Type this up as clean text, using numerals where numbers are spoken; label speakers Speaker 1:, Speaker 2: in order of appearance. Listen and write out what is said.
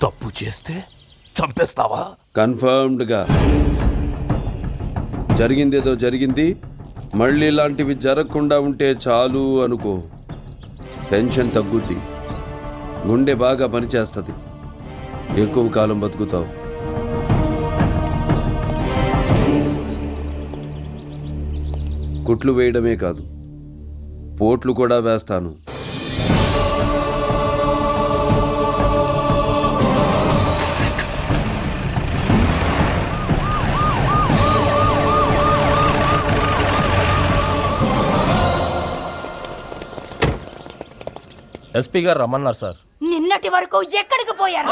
Speaker 1: తప్పు చేస్తే చంపేస్తావా?
Speaker 2: కన్ఫర్మ్డ్గా జరిగిందేదో జరిగింది. మళ్ళీ ఇలాంటివి జరగకుండా ఉంటే చాలు అనుకో. టెన్షన్ తగ్గుద్ది, గుండె బాగా పనిచేస్తుంది, ఎక్కువ కాలం బతుకుతావు. కుట్లు వేయడమే కాదు, పోట్లు కూడా వేస్తాను.
Speaker 3: ఎస్పీ గారు రమ్మన్నారు సార్.
Speaker 4: నిన్నటి వరకు ఎక్కడికి పోయారు?